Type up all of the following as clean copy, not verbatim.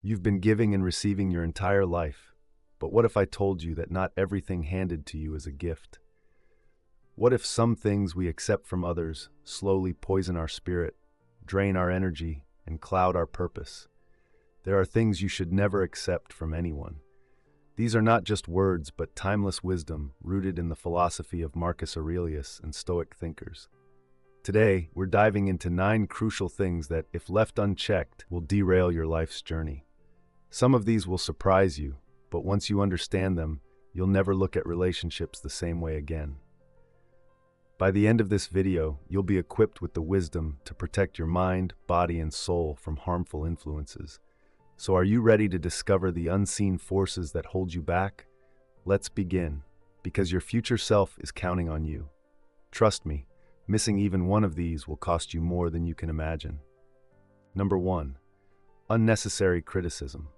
You've been giving and receiving your entire life, but what if I told you that not everything handed to you is a gift? What if some things we accept from others slowly poison our spirit, drain our energy, and cloud our purpose? There are things you should never accept from anyone. These are not just words, but timeless wisdom rooted in the philosophy of Marcus Aurelius and Stoic thinkers. Today, we're diving into 9 crucial things that, if left unchecked, will derail your life's journey. Some of these will surprise you, but once you understand them, you'll never look at relationships the same way again. By the end of this video, you'll be equipped with the wisdom to protect your mind, body, and soul from harmful influences. So are you ready to discover the unseen forces that hold you back? Let's begin, because your future self is counting on you. Trust me, missing even one of these will cost you more than you can imagine. Number 1. Unnecessary criticism.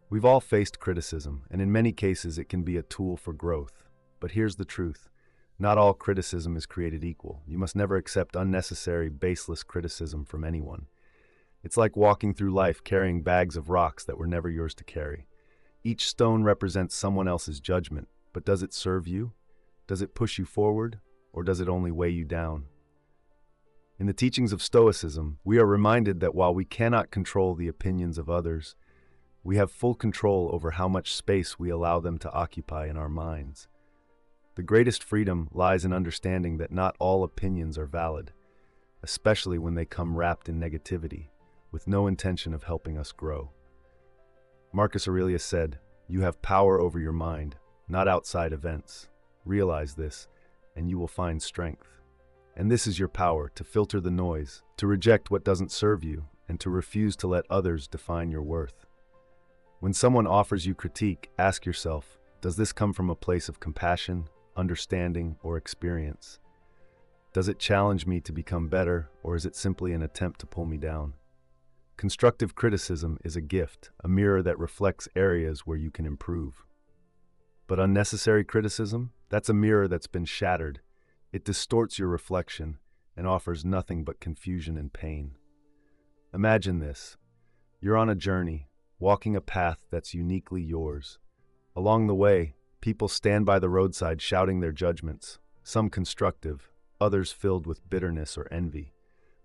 We've all faced criticism, and in many cases it can be a tool for growth. But here's the truth. Not all criticism is created equal. You must never accept unnecessary, baseless criticism from anyone. It's like walking through life carrying bags of rocks that were never yours to carry. Each stone represents someone else's judgment, but does it serve you? Does it push you forward, or does it only weigh you down? In the teachings of Stoicism, we are reminded that while we cannot control the opinions of others, we have full control over how much space we allow them to occupy in our minds. The greatest freedom lies in understanding that not all opinions are valid, especially when they come wrapped in negativity, with no intention of helping us grow. Marcus Aurelius said, "You have power over your mind, not outside events. Realize this, and you will find strength." And this is your power, to filter the noise, to reject what doesn't serve you, and to refuse to let others define your worth. When someone offers you critique, ask yourself, does this come from a place of compassion, understanding, or experience? Does it challenge me to become better, or is it simply an attempt to pull me down? Constructive criticism is a gift, a mirror that reflects areas where you can improve. But unnecessary criticism? That's a mirror that's been shattered. It distorts your reflection and offers nothing but confusion and pain. Imagine this. You're on a journey, walking a path that's uniquely yours. Along the way, people stand by the roadside shouting their judgments, some constructive, others filled with bitterness or envy.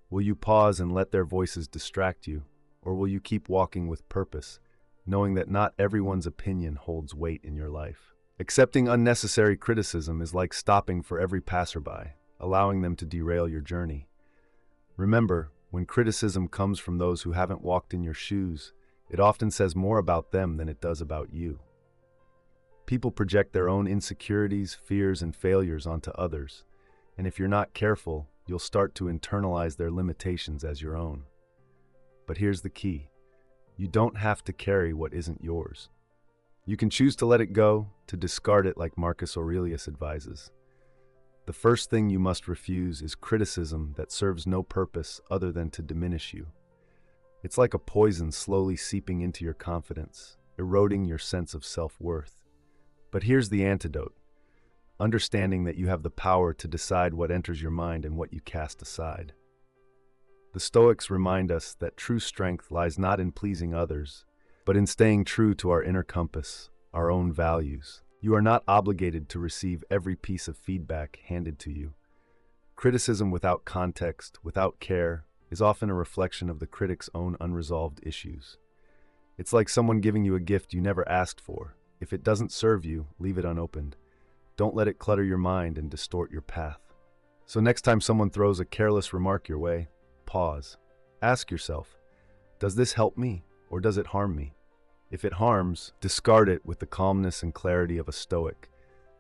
Will you pause and let their voices distract you, or will you keep walking with purpose, knowing that not everyone's opinion holds weight in your life? Accepting unnecessary criticism is like stopping for every passerby, allowing them to derail your journey. Remember, when criticism comes from those who haven't walked in your shoes, it often says more about them than it does about you. People project their own insecurities, fears, and failures onto others, and if you're not careful, you'll start to internalize their limitations as your own. But here's the key. You don't have to carry what isn't yours. You can choose to let it go, to discard it like Marcus Aurelius advises. The first thing you must refuse is criticism that serves no purpose other than to diminish you. It's like a poison slowly seeping into your confidence, eroding your sense of self-worth. But here's the antidote. Understanding that you have the power to decide what enters your mind and what you cast aside. The Stoics remind us that true strength lies not in pleasing others, but in staying true to our inner compass, our own values. You are not obligated to receive every piece of feedback handed to you. Criticism without context, without care, is often a reflection of the critic's own unresolved issues. It's like someone giving you a gift you never asked for. If it doesn't serve you, leave it unopened. Don't let it clutter your mind and distort your path. So next time someone throws a careless remark your way, pause. Ask yourself, does this help me or does it harm me? If it harms, discard it with the calmness and clarity of a Stoic,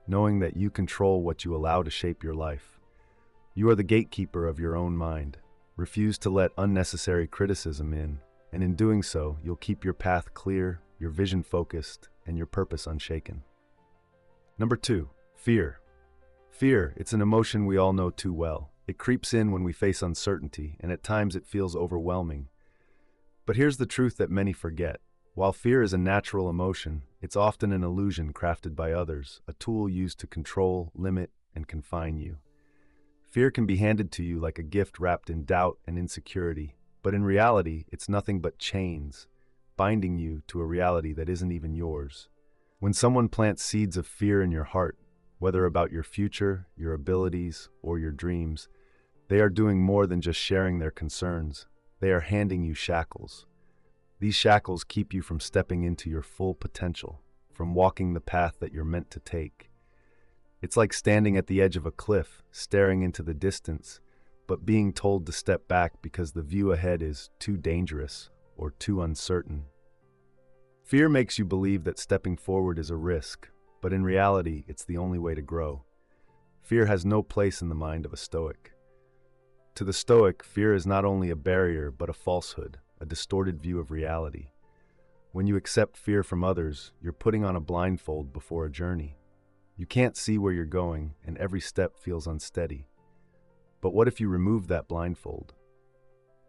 knowing that you control what you allow to shape your life. You are the gatekeeper of your own mind. Refuse to let unnecessary criticism in, and in doing so, you'll keep your path clear, your vision focused, and your purpose unshaken. Number 2, fear. Fear, it's an emotion we all know too well. It creeps in when we face uncertainty, and at times it feels overwhelming. But here's the truth that many forget. While fear is a natural emotion, it's often an illusion crafted by others, a tool used to control, limit, and confine you. Fear can be handed to you like a gift wrapped in doubt and insecurity, but in reality, it's nothing but chains, binding you to a reality that isn't even yours. When someone plants seeds of fear in your heart, whether about your future, your abilities, or your dreams, they are doing more than just sharing their concerns. They are handing you shackles. These shackles keep you from stepping into your full potential, from walking the path that you're meant to take. It's like standing at the edge of a cliff, staring into the distance, but being told to step back because the view ahead is too dangerous or too uncertain. Fear makes you believe that stepping forward is a risk, but in reality, it's the only way to grow. Fear has no place in the mind of a Stoic. To the Stoic, fear is not only a barrier, but a falsehood, a distorted view of reality. When you accept fear from others, you're putting on a blindfold before a journey. You can't see where you're going, and every step feels unsteady. But what if you removed that blindfold?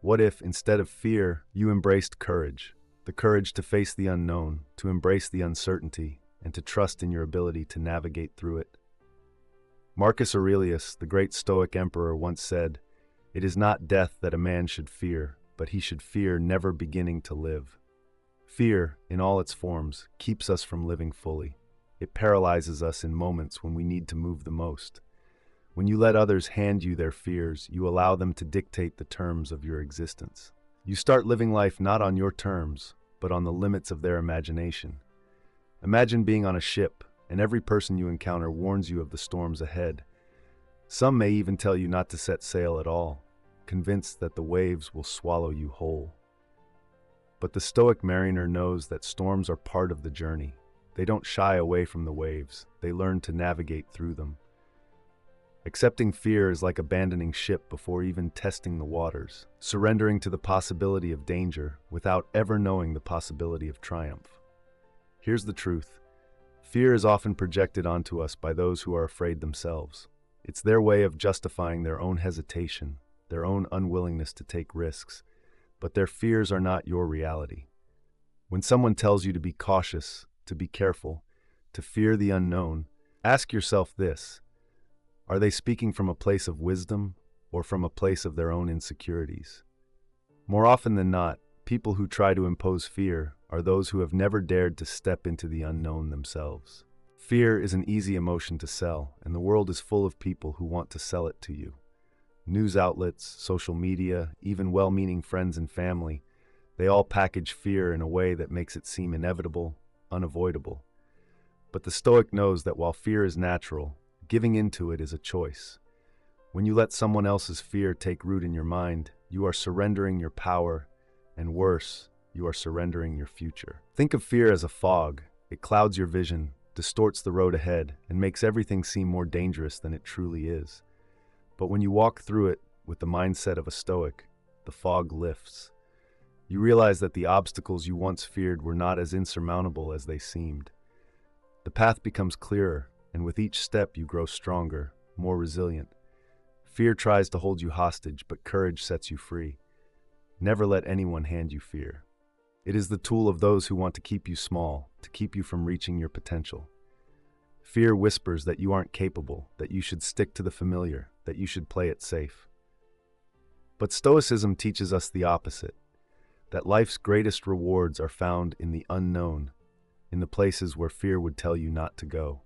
What if, instead of fear, you embraced courage? The courage to face the unknown, to embrace the uncertainty, and to trust in your ability to navigate through it. Marcus Aurelius, the great Stoic emperor, once said, "It is not death that a man should fear, but he should fear never beginning to live." Fear, in all its forms, keeps us from living fully. It paralyzes us in moments when we need to move the most. When you let others hand you their fears, you allow them to dictate the terms of your existence. You start living life not on your terms, but on the limits of their imagination. Imagine being on a ship, and every person you encounter warns you of the storms ahead. Some may even tell you not to set sail at all, convinced that the waves will swallow you whole. But the Stoic mariner knows that storms are part of the journey. They don't shy away from the waves, they learn to navigate through them. Accepting fear is like abandoning ship before even testing the waters, surrendering to the possibility of danger without ever knowing the possibility of triumph. Here's the truth. Fear is often projected onto us by those who are afraid themselves. It's their way of justifying their own hesitation, their own unwillingness to take risks, but their fears are not your reality. When someone tells you to be cautious, to be careful, to fear the unknown, ask yourself this: are they speaking from a place of wisdom or from a place of their own insecurities? More often than not, people who try to impose fear are those who have never dared to step into the unknown themselves. Fear is an easy emotion to sell, and the world is full of people who want to sell it to you. News outlets, social media, even well-meaning friends and family, they all package fear in a way that makes it seem inevitable, unavoidable. But the Stoic knows that while fear is natural, giving into it is a choice. When you let someone else's fear take root in your mind, you are surrendering your power, and worse, you are surrendering your future. Think of fear as a fog. It clouds your vision, distorts the road ahead, and makes everything seem more dangerous than it truly is. But when you walk through it with the mindset of a Stoic, the fog lifts. You realize that the obstacles you once feared were not as insurmountable as they seemed. The path becomes clearer, and with each step you grow stronger, more resilient. Fear tries to hold you hostage, but courage sets you free. Never let anyone hand you fear. It is the tool of those who want to keep you small, to keep you from reaching your potential. Fear whispers that you aren't capable, that you should stick to the familiar, that you should play it safe. But Stoicism teaches us the opposite, that life's greatest rewards are found in the unknown, in the places where fear would tell you not to go.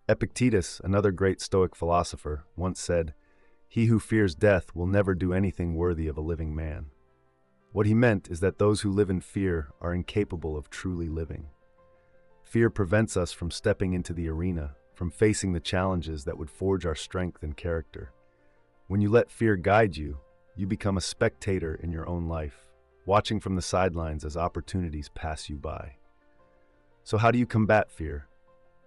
Epictetus, another great Stoic philosopher, once said, "He who fears death will never do anything worthy of a living man." What he meant is that those who live in fear are incapable of truly living. Fear prevents us from stepping into the arena, from facing the challenges that would forge our strength and character. When you let fear guide you, you become a spectator in your own life, watching from the sidelines as opportunities pass you by. So how do you combat fear?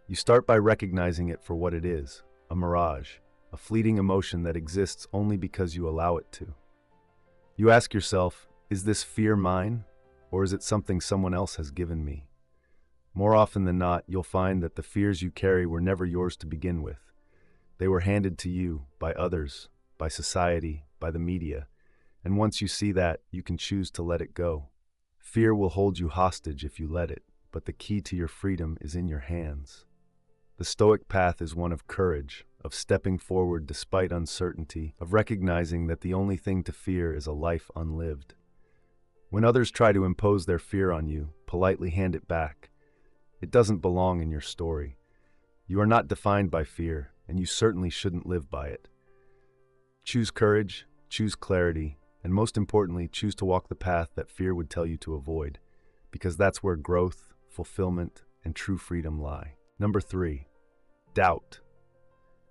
You start by recognizing it for what it is, a mirage, a fleeting emotion that exists only because you allow it to. You ask yourself, is this fear mine, or is it something someone else has given me? More often than not, you'll find that the fears you carry were never yours to begin with. They were handed to you by others, by society, by the media, and once you see that, you can choose to let it go. Fear will hold you hostage if you let it, but the key to your freedom is in your hands. The Stoic path is one of courage, of stepping forward despite uncertainty, of recognizing that the only thing to fear is a life unlived. When others try to impose their fear on you, politely hand it back. It doesn't belong in your story. You are not defined by fear, and you certainly shouldn't live by it. Choose courage, choose clarity, and most importantly, choose to walk the path that fear would tell you to avoid, because that's where growth, fulfillment, and true freedom lie. Number 3, doubt.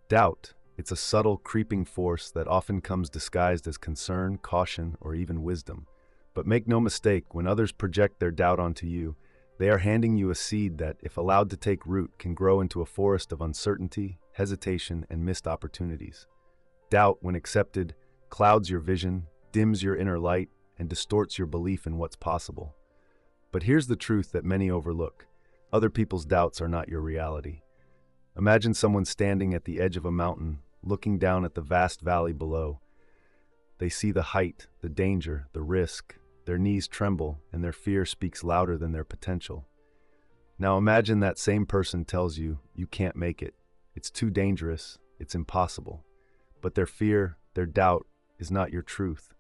Doubt, it's a subtle, creeping force that often comes disguised as concern, caution, or even wisdom. But make no mistake, when others project their doubt onto you, they are handing you a seed that, if allowed to take root, can grow into a forest of uncertainty, hesitation, and missed opportunities. Doubt, when accepted, clouds your vision, dims your inner light, and distorts your belief in what's possible. But here's the truth that many overlook. Other people's doubts are not your reality. Imagine someone standing at the edge of a mountain, looking down at the vast valley below. They see the height, the danger, the risk. Their knees tremble, and their fear speaks louder than their potential. Now imagine that same person tells you, you can't make it. It's too dangerous. It's impossible. But their fear, their doubt, is not your truth.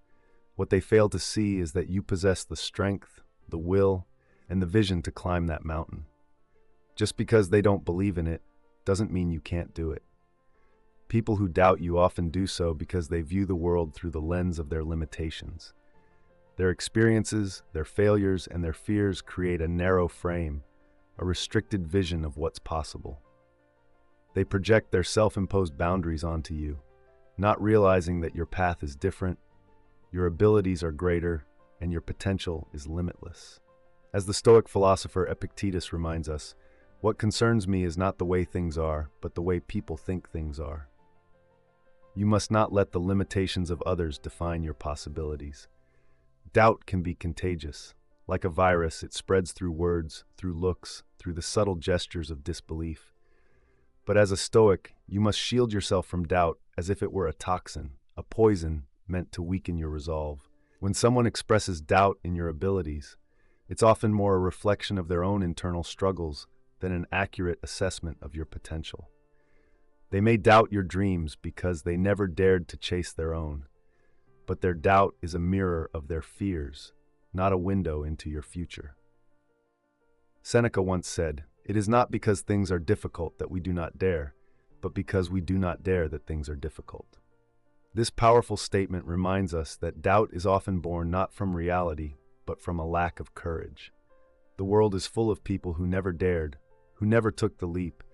What they fail to see is that you possess the strength, the will, and the vision to climb that mountain. Just because they don't believe in it doesn't mean you can't do it. People who doubt you often do so because they view the world through the lens of their limitations. Their experiences, their failures, and their fears create a narrow frame, a restricted vision of what's possible. They project their self-imposed boundaries onto you, not realizing that your path is different, your abilities are greater, and your potential is limitless. As the Stoic philosopher Epictetus reminds us, what concerns me is not the way things are, but the way people think things are. You must not let the limitations of others define your possibilities. Doubt can be contagious. Like a virus, it spreads through words, through looks, through the subtle gestures of disbelief. But as a Stoic, you must shield yourself from doubt as if it were a toxin, a poison meant to weaken your resolve. When someone expresses doubt in your abilities, it's often more a reflection of their own internal struggles than an accurate assessment of your potential. They may doubt your dreams because they never dared to chase their own, but their doubt is a mirror of their fears, not a window into your future. Seneca once said, "It is not because things are difficult that we do not dare, but because we do not dare that things are difficult." This powerful statement reminds us that doubt is often born not from reality, but from a lack of courage. The world is full of people who never dared, who never took the leap,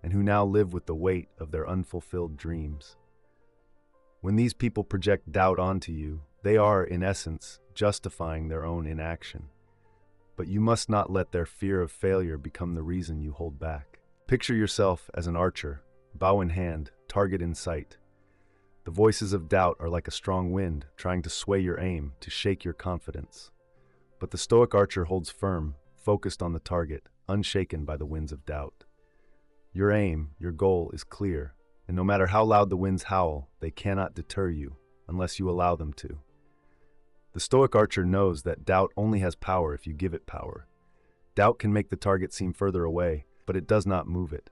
and who now live with the weight of their unfulfilled dreams. When these people project doubt onto you, they are, in essence, justifying their own inaction. But you must not let their fear of failure become the reason you hold back. Picture yourself as an archer, bow in hand, target in sight. The voices of doubt are like a strong wind, trying to sway your aim, to shake your confidence. But the Stoic archer holds firm, focused on the target, unshaken by the winds of doubt. Your aim, your goal is clear, and no matter how loud the winds howl, they cannot deter you unless you allow them to. The Stoic archer knows that doubt only has power if you give it power. Doubt can make the target seem further away, but it does not move it.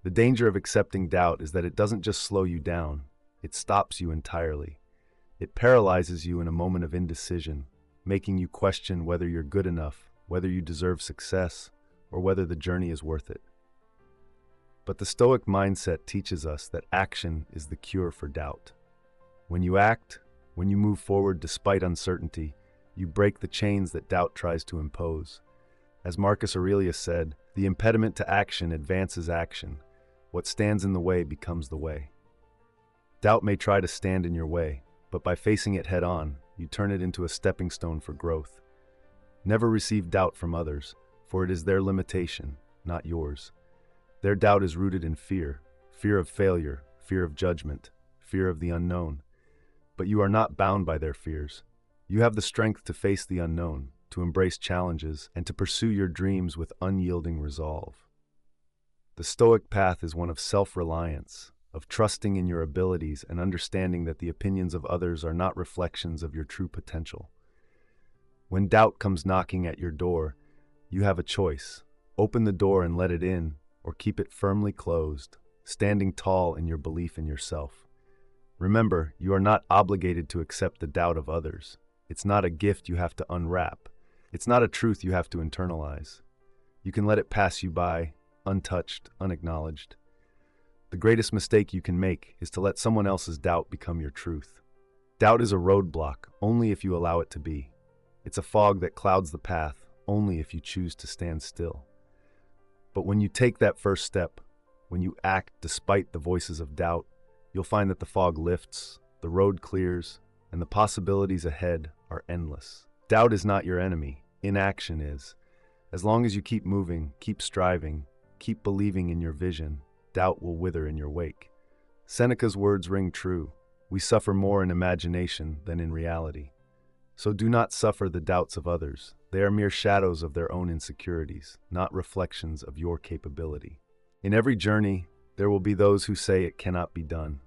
The danger of accepting doubt is that it doesn't just slow you down, it stops you entirely. It paralyzes you in a moment of indecision, making you question whether you're good enough, whether you deserve success, or whether the journey is worth it. But the Stoic mindset teaches us that action is the cure for doubt. When you act, when you move forward despite uncertainty, you break the chains that doubt tries to impose. As Marcus Aurelius said, the impediment to action advances action. What stands in the way becomes the way. Doubt may try to stand in your way, but by facing it head on, you turn it into a stepping stone for growth. Never receive doubt from others, for it is their limitation, not yours. Their doubt is rooted in fear, fear of failure, fear of judgment, fear of the unknown. But you are not bound by their fears. You have the strength to face the unknown, to embrace challenges, and to pursue your dreams with unyielding resolve. The Stoic path is one of self-reliance, of trusting in your abilities and understanding that the opinions of others are not reflections of your true potential. When doubt comes knocking at your door, you have a choice. Open the door and let it in, or keep it firmly closed, standing tall in your belief in yourself. Remember, you are not obligated to accept the doubt of others. It's not a gift you have to unwrap. It's not a truth you have to internalize. You can let it pass you by, untouched, unacknowledged. The greatest mistake you can make is to let someone else's doubt become your truth. Doubt is a roadblock only if you allow it to be. It's a fog that clouds the path only if you choose to stand still. But when you take that first step, when you act despite the voices of doubt, you'll find that the fog lifts, the road clears, and the possibilities ahead are endless. Doubt is not your enemy. Inaction is. As long as you keep moving, keep striving, keep believing in your vision, doubt will wither in your wake. Seneca's words ring true. We suffer more in imagination than in reality. So do not suffer the doubts of others. They are mere shadows of their own insecurities, not reflections of your capability. In every journey, there will be those who say it cannot be done.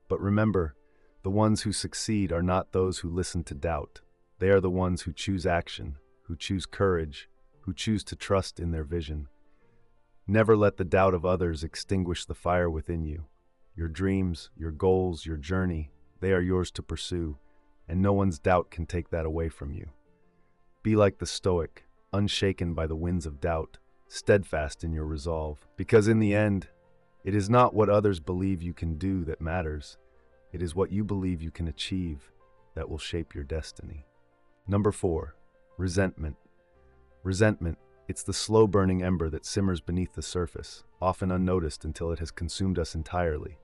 But remember, the ones who succeed are not those who listen to doubt. They are the ones who choose action, who choose courage, who choose to trust in their vision. Never let the doubt of others extinguish the fire within you. Your dreams, your goals, your journey, they are yours to pursue, and no one's doubt can take that away from you. Be like the Stoic, unshaken by the winds of doubt, steadfast in your resolve, because in the end, it is not what others believe you can do that matters. It is what you believe you can achieve that will shape your destiny. Number 4, resentment. Resentment, it's the slow-burning ember that simmers beneath the surface, often unnoticed until it has consumed us entirely.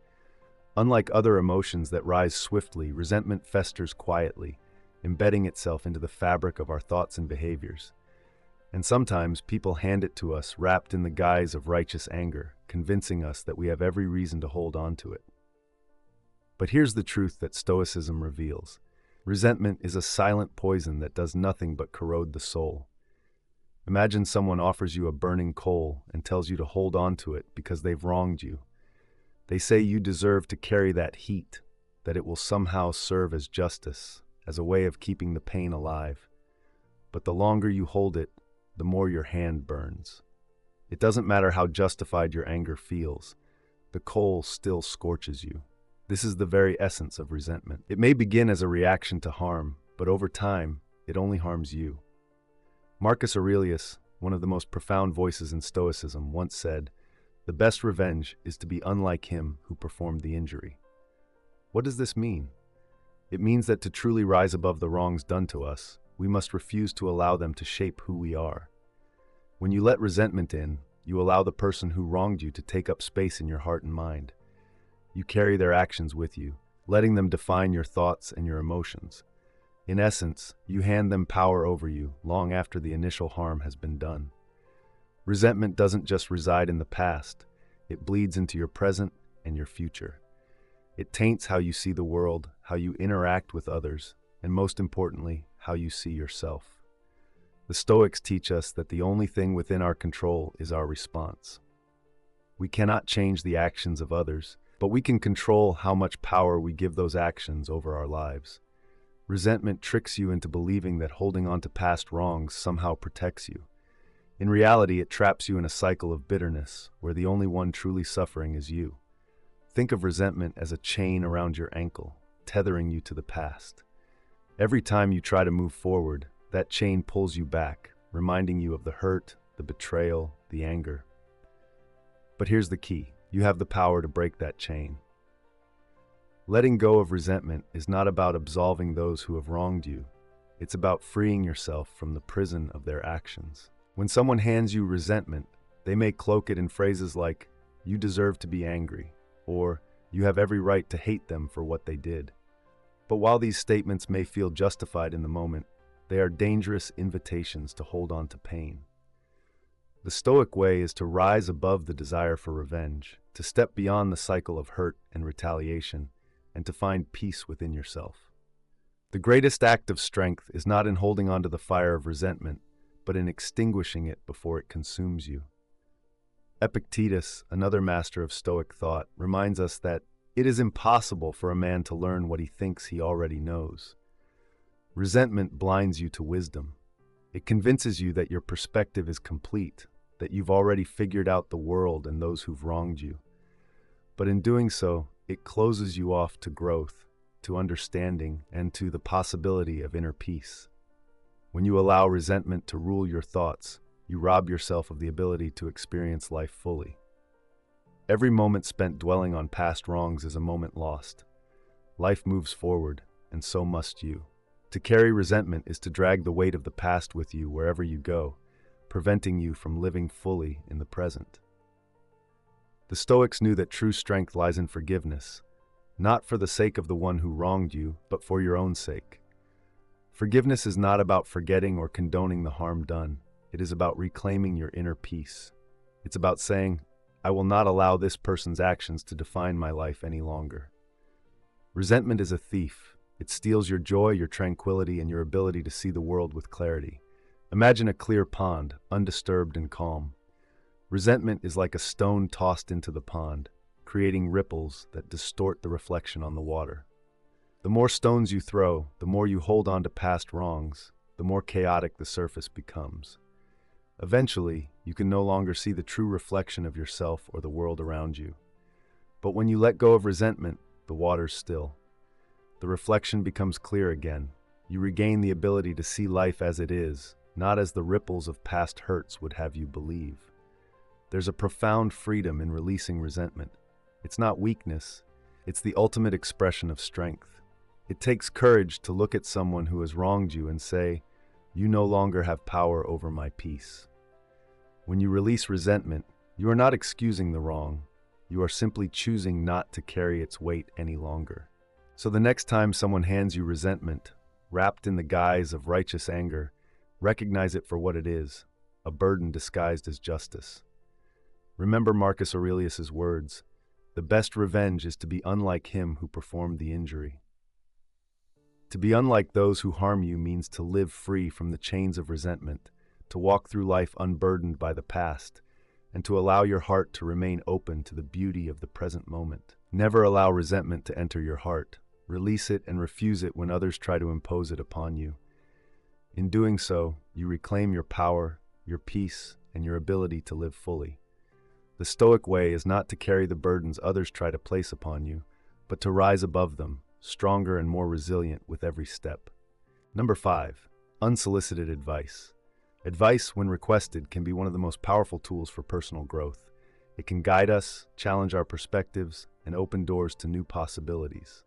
Unlike other emotions that rise swiftly, resentment festers quietly, embedding itself into the fabric of our thoughts and behaviors. And sometimes people hand it to us wrapped in the guise of righteous anger, convincing us that we have every reason to hold on to it. But here's the truth that Stoicism reveals. Resentment is a silent poison that does nothing but corrode the soul. Imagine someone offers you a burning coal and tells you to hold on to it because they've wronged you. They say you deserve to carry that heat, that it will somehow serve as justice, as a way of keeping the pain alive. But the longer you hold it, the more your hand burns. It doesn't matter how justified your anger feels. The coal still scorches you. This is the very essence of resentment. It may begin as a reaction to harm, but over time, it only harms you. Marcus Aurelius, one of the most profound voices in Stoicism, once said, "The best revenge is to be unlike him who performed the injury." What does this mean? It means that to truly rise above the wrongs done to us, we must refuse to allow them to shape who we are. When you let resentment in, you allow the person who wronged you to take up space in your heart and mind. You carry their actions with you, letting them define your thoughts and your emotions. In essence, you hand them power over you long after the initial harm has been done. Resentment doesn't just reside in the past, it bleeds into your present and your future. It taints how you see the world, how you interact with others, and most importantly, how you see yourself. The Stoics teach us that the only thing within our control is our response. We cannot change the actions of others, but we can control how much power we give those actions over our lives. Resentment tricks you into believing that holding on to past wrongs somehow protects you. In reality, it traps you in a cycle of bitterness, where the only one truly suffering is you. Think of resentment as a chain around your ankle, tethering you to the past. Every time you try to move forward, that chain pulls you back, reminding you of the hurt, the betrayal, the anger. But here's the key. You have the power to break that chain. Letting go of resentment is not about absolving those who have wronged you. It's about freeing yourself from the prison of their actions. When someone hands you resentment, they may cloak it in phrases like, "You deserve to be angry," or "You have every right to hate them for what they did." But while these statements may feel justified in the moment, they are dangerous invitations to hold on to pain. The Stoic way is to rise above the desire for revenge, to step beyond the cycle of hurt and retaliation, and to find peace within yourself. The greatest act of strength is not in holding on to the fire of resentment, but in extinguishing it before it consumes you. Epictetus, another master of Stoic thought, reminds us that it is impossible for a man to learn what he thinks he already knows. Resentment blinds you to wisdom. It convinces you that your perspective is complete, that you've already figured out the world and those who've wronged you. But in doing so, it closes you off to growth. to understanding, and to the possibility of inner peace. When you allow resentment to rule your thoughts, you rob yourself of the ability to experience life fully. Every moment spent dwelling on past wrongs is a moment lost. Life moves forward, and so must you. To carry resentment is to drag the weight of the past with you wherever you go, preventing you from living fully in the present. The Stoics knew that true strength lies in forgiveness, not for the sake of the one who wronged you, but for your own sake. Forgiveness is not about forgetting or condoning the harm done. It is about reclaiming your inner peace. It's about saying, I will not allow this person's actions to define my life any longer. Resentment is a thief. It steals your joy, your tranquility, and your ability to see the world with clarity. Imagine a clear pond, undisturbed and calm. Resentment is like a stone tossed into the pond, creating ripples that distort the reflection on the water. The more stones you throw, the more you hold on to past wrongs, the more chaotic the surface becomes. Eventually, you can no longer see the true reflection of yourself or the world around you. But when you let go of resentment, the water's still. The reflection becomes clear again. You regain the ability to see life as it is, not as the ripples of past hurts would have you believe. There's a profound freedom in releasing resentment. It's not weakness, it's the ultimate expression of strength. It takes courage to look at someone who has wronged you and say, you no longer have power over my peace. When you release resentment, you are not excusing the wrong. You are simply choosing not to carry its weight any longer. So the next time someone hands you resentment, wrapped in the guise of righteous anger, recognize it for what it is, a burden disguised as justice. Remember Marcus Aurelius's words, the best revenge is to be unlike him who performed the injury. To be unlike those who harm you means to live free from the chains of resentment, to walk through life unburdened by the past, and to allow your heart to remain open to the beauty of the present moment. Never allow resentment to enter your heart. Release it and refuse it when others try to impose it upon you. In doing so, you reclaim your power, your peace, and your ability to live fully. The Stoic way is not to carry the burdens others try to place upon you, but to rise above them, stronger and more resilient with every step. Number 5. Unsolicited advice. Advice, when requested, can be one of the most powerful tools for personal growth. It can guide us, challenge our perspectives, and open doors to new possibilities.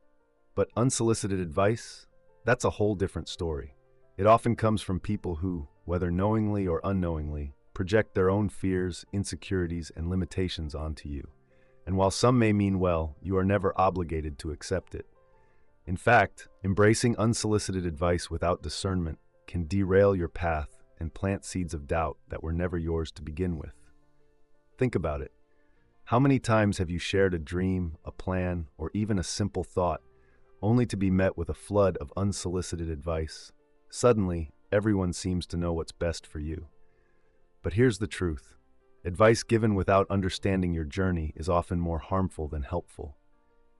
But unsolicited advice? That's a whole different story. It often comes from people who, whether knowingly or unknowingly, project their own fears, insecurities, and limitations onto you. And while some may mean well, you are never obligated to accept it. In fact, embracing unsolicited advice without discernment can derail your path and plant seeds of doubt that were never yours to begin with. Think about it. How many times have you shared a dream, a plan, or even a simple thought, only to be met with a flood of unsolicited advice? Suddenly, everyone seems to know what's best for you. But here's the truth. Advice given without understanding your journey is often more harmful than helpful.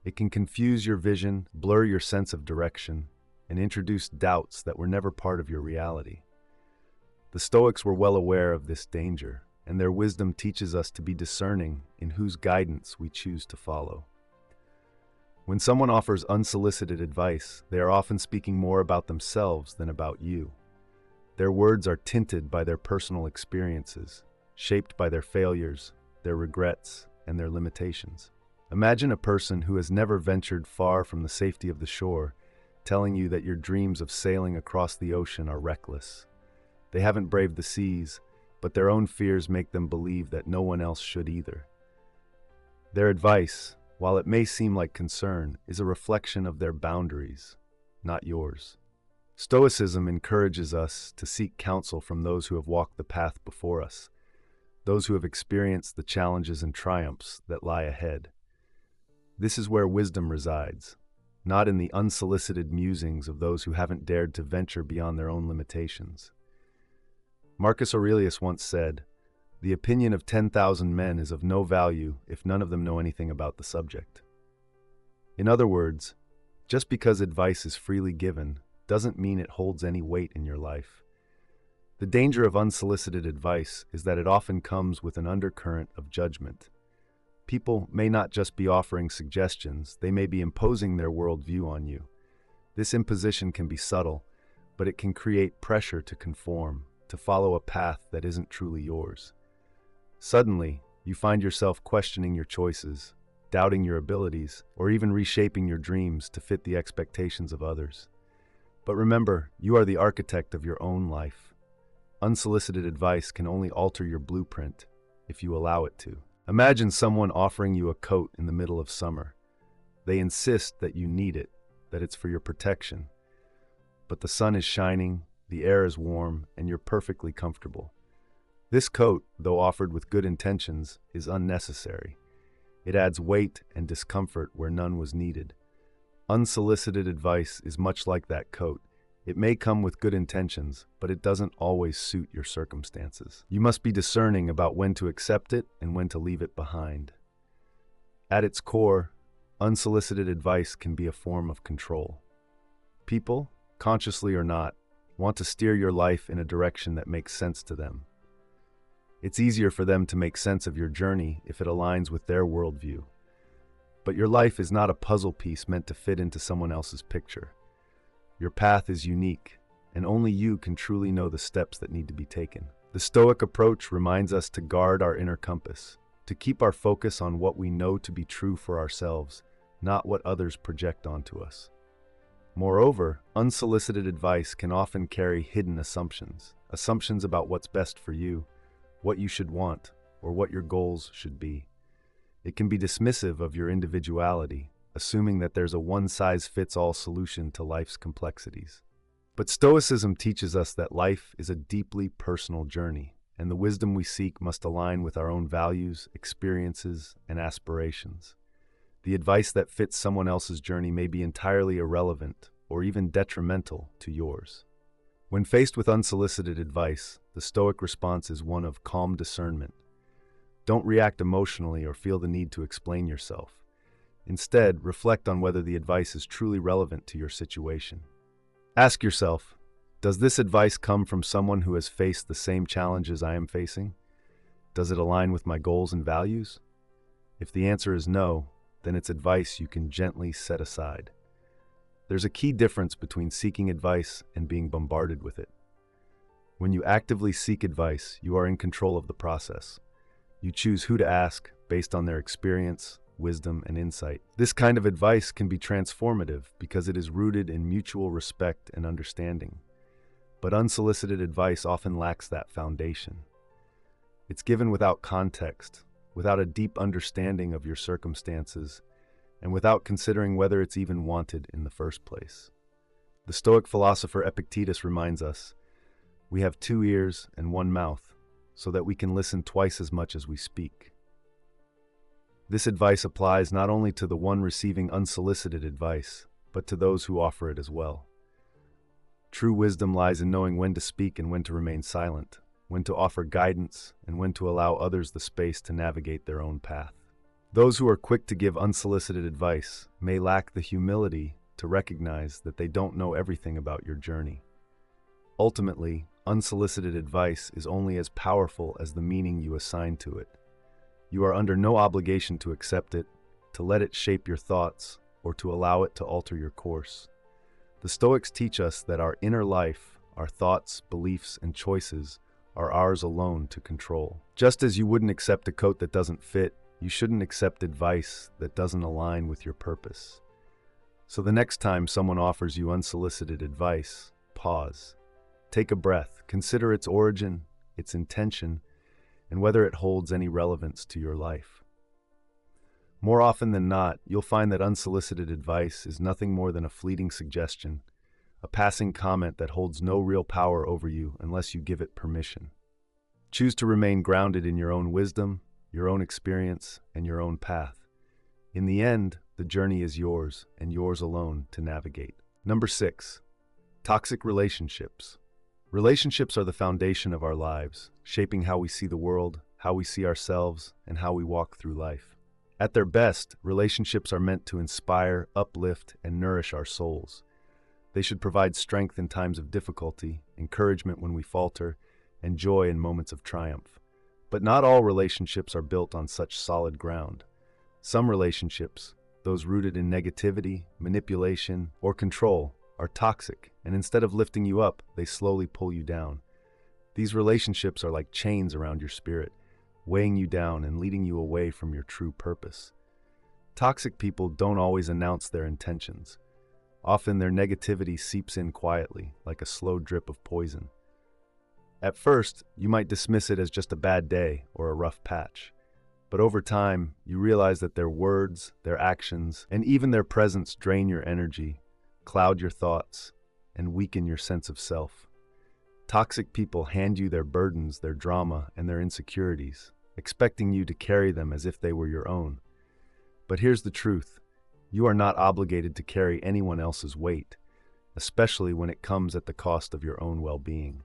It can confuse your vision, blur your sense of direction, and introduce doubts that were never part of your reality. The Stoics were well aware of this danger, and their wisdom teaches us to be discerning in whose guidance we choose to follow. When someone offers unsolicited advice, they are often speaking more about themselves than about you. Their words are tinted by their personal experiences, shaped by their failures, their regrets, and their limitations. Imagine a person who has never ventured far from the safety of the shore, telling you that your dreams of sailing across the ocean are reckless. They haven't braved the seas, but their own fears make them believe that no one else should either. Their advice, while it may seem like concern, is a reflection of their boundaries, not yours. Stoicism encourages us to seek counsel from those who have walked the path before us, those who have experienced the challenges and triumphs that lie ahead. This is where wisdom resides, not in the unsolicited musings of those who haven't dared to venture beyond their own limitations. Marcus Aurelius once said, "The opinion of 10,000 men is of no value if none of them know anything about the subject." In other words, just because advice is freely given doesn't mean it holds any weight in your life. The danger of unsolicited advice is that it often comes with an undercurrent of judgment. People may not just be offering suggestions, they may be imposing their worldview on you. This imposition can be subtle, but it can create pressure to conform, to follow a path that isn't truly yours. Suddenly, you find yourself questioning your choices, doubting your abilities, or even reshaping your dreams to fit the expectations of others. But remember, you are the architect of your own life. Unsolicited advice can only alter your blueprint if you allow it to. Imagine someone offering you a coat in the middle of summer. They insist that you need it, that it's for your protection. But the sun is shining, the air is warm, and you're perfectly comfortable. This coat, though offered with good intentions, is unnecessary. It adds weight and discomfort where none was needed. Unsolicited advice is much like that coat. It may come with good intentions, but it doesn't always suit your circumstances. You must be discerning about when to accept it and when to leave it behind. At its core, unsolicited advice can be a form of control. People, consciously or not, want to steer your life in a direction that makes sense to them. It's easier for them to make sense of your journey if it aligns with their worldview. But your life is not a puzzle piece meant to fit into someone else's picture. Your path is unique, and only you can truly know the steps that need to be taken. The Stoic approach reminds us to guard our inner compass, to keep our focus on what we know to be true for ourselves, not what others project onto us. Moreover, unsolicited advice can often carry hidden assumptions about what's best for you, what you should want, or what your goals should be. It can be dismissive of your individuality, assuming that there's a one-size-fits-all solution to life's complexities. But Stoicism teaches us that life is a deeply personal journey, and the wisdom we seek must align with our own values, experiences, and aspirations. The advice that fits someone else's journey may be entirely irrelevant or even detrimental to yours. When faced with unsolicited advice, the Stoic response is one of calm discernment. Don't react emotionally or feel the need to explain yourself. Instead, reflect on whether the advice is truly relevant to your situation. Ask yourself, does this advice come from someone who has faced the same challenges I am facing? Does it align with my goals and values? If the answer is no, then it's advice you can gently set aside. There's a key difference between seeking advice and being bombarded with it. When you actively seek advice, you are in control of the process. You choose who to ask based on their experience, wisdom, and insight. This kind of advice can be transformative because it is rooted in mutual respect and understanding. But unsolicited advice often lacks that foundation. It's given without context, without a deep understanding of your circumstances, and without considering whether it's even wanted in the first place. The Stoic philosopher Epictetus reminds us, we have 2 ears and 1 mouth, so that we can listen twice as much as we speak. This advice applies not only to the one receiving unsolicited advice, but to those who offer it as well. True wisdom lies in knowing when to speak and when to remain silent, when to offer guidance and when to allow others the space to navigate their own path. Those who are quick to give unsolicited advice may lack the humility to recognize that they don't know everything about your journey. Ultimately, unsolicited advice is only as powerful as the meaning you assign to it. You are under no obligation to accept it, to let it shape your thoughts, or to allow it to alter your course. The Stoics teach us that our inner life, our thoughts, beliefs, and choices are ours alone to control. Just as you wouldn't accept a coat that doesn't fit, you shouldn't accept advice that doesn't align with your purpose. So the next time someone offers you unsolicited advice, pause. Take a breath, consider its origin, its intention, and whether it holds any relevance to your life. More often than not, you'll find that unsolicited advice is nothing more than a fleeting suggestion, a passing comment that holds no real power over you unless you give it permission. Choose to remain grounded in your own wisdom, your own experience, and your own path. In the end, the journey is yours and yours alone to navigate. Number 6, toxic relationships. Relationships are the foundation of our lives, shaping how we see the world, how we see ourselves, and how we walk through life. At their best, relationships are meant to inspire, uplift, and nourish our souls. They should provide strength in times of difficulty, encouragement when we falter, and joy in moments of triumph. But not all relationships are built on such solid ground. Some relationships, those rooted in negativity, manipulation, or control, are toxic, and instead of lifting you up, they slowly pull you down. These relationships are like chains around your spirit, weighing you down and leading you away from your true purpose. Toxic people don't always announce their intentions. Often their negativity seeps in quietly, like a slow drip of poison. At first, you might dismiss it as just a bad day or a rough patch. But over time, you realize that their words, their actions, and even their presence drain your energy, cloud your thoughts, and weaken your sense of self. Toxic people hand you their burdens, their drama, and their insecurities, expecting you to carry them as if they were your own. But here's the truth. You are not obligated to carry anyone else's weight, especially when it comes at the cost of your own well-being.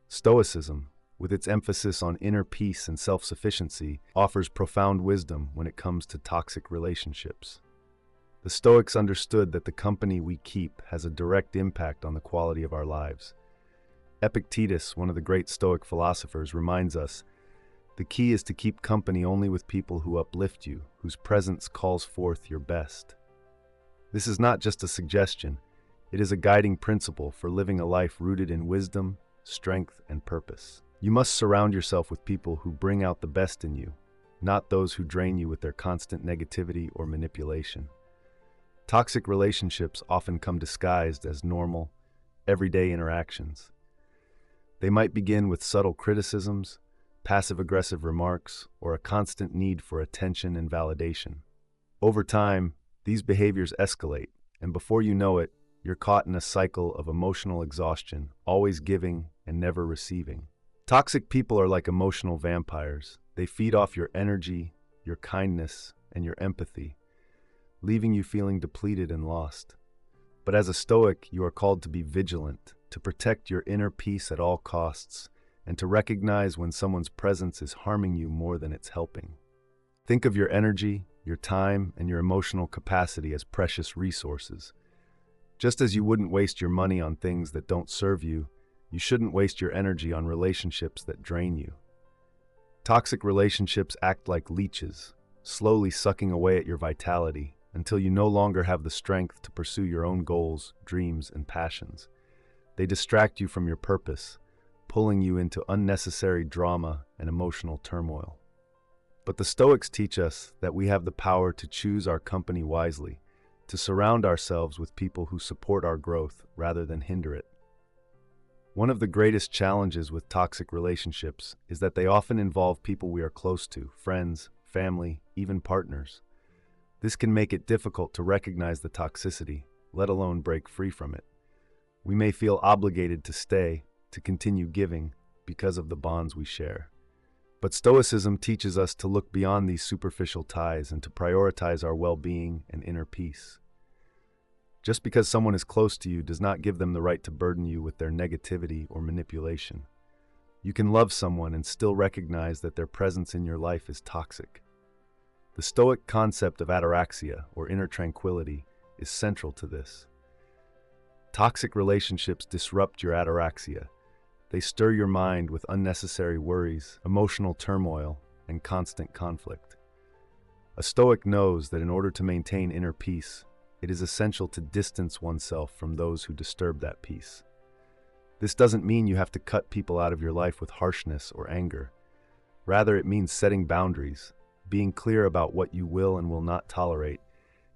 Stoicism, with its emphasis on inner peace and self-sufficiency, offers profound wisdom when it comes to toxic relationships. The Stoics understood that the company we keep has a direct impact on the quality of our lives. Epictetus, one of the great Stoic philosophers, reminds us, the key is to keep company only with people who uplift you, whose presence calls forth your best. This is not just a suggestion, it is a guiding principle for living a life rooted in wisdom, strength, and purpose. You must surround yourself with people who bring out the best in you, not those who drain you with their constant negativity or manipulation. Toxic relationships often come disguised as normal, everyday interactions. They might begin with subtle criticisms, passive-aggressive remarks, or a constant need for attention and validation. Over time, these behaviors escalate, and before you know it, you're caught in a cycle of emotional exhaustion, always giving and never receiving. Toxic people are like emotional vampires. They feed off your energy, your kindness, and your empathy, leaving you feeling depleted and lost. But as a Stoic, you are called to be vigilant, to protect your inner peace at all costs, and to recognize when someone's presence is harming you more than it's helping. Think of your energy, your time, and your emotional capacity as precious resources. Just as you wouldn't waste your money on things that don't serve you, you shouldn't waste your energy on relationships that drain you. Toxic relationships act like leeches, slowly sucking away at your vitality until you no longer have the strength to pursue your own goals, dreams, and passions. They distract you from your purpose, pulling you into unnecessary drama and emotional turmoil. But the Stoics teach us that we have the power to choose our company wisely, to surround ourselves with people who support our growth rather than hinder it. One of the greatest challenges with toxic relationships is that they often involve people we are close to, friends, family, even partners. This can make it difficult to recognize the toxicity, let alone break free from it. We may feel obligated to stay, to continue giving, because of the bonds we share. But Stoicism teaches us to look beyond these superficial ties and to prioritize our well-being and inner peace. Just because someone is close to you does not give them the right to burden you with their negativity or manipulation. You can love someone and still recognize that their presence in your life is toxic. The Stoic concept of ataraxia, or inner tranquility, is central to this. Toxic relationships disrupt your ataraxia. They stir your mind with unnecessary worries, emotional turmoil, and constant conflict. A Stoic knows that in order to maintain inner peace, it is essential to distance oneself from those who disturb that peace. This doesn't mean you have to cut people out of your life with harshness or anger. Rather, it means setting boundaries, being clear about what you will and will not tolerate,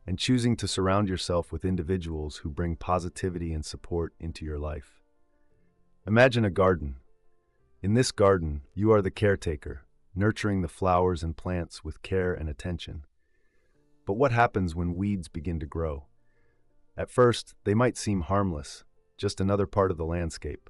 and choosing to surround yourself with individuals who bring positivity and support into your life. Imagine a garden. In this garden, you are the caretaker, nurturing the flowers and plants with care and attention. But what happens when weeds begin to grow? At first, they might seem harmless, just another part of the landscape.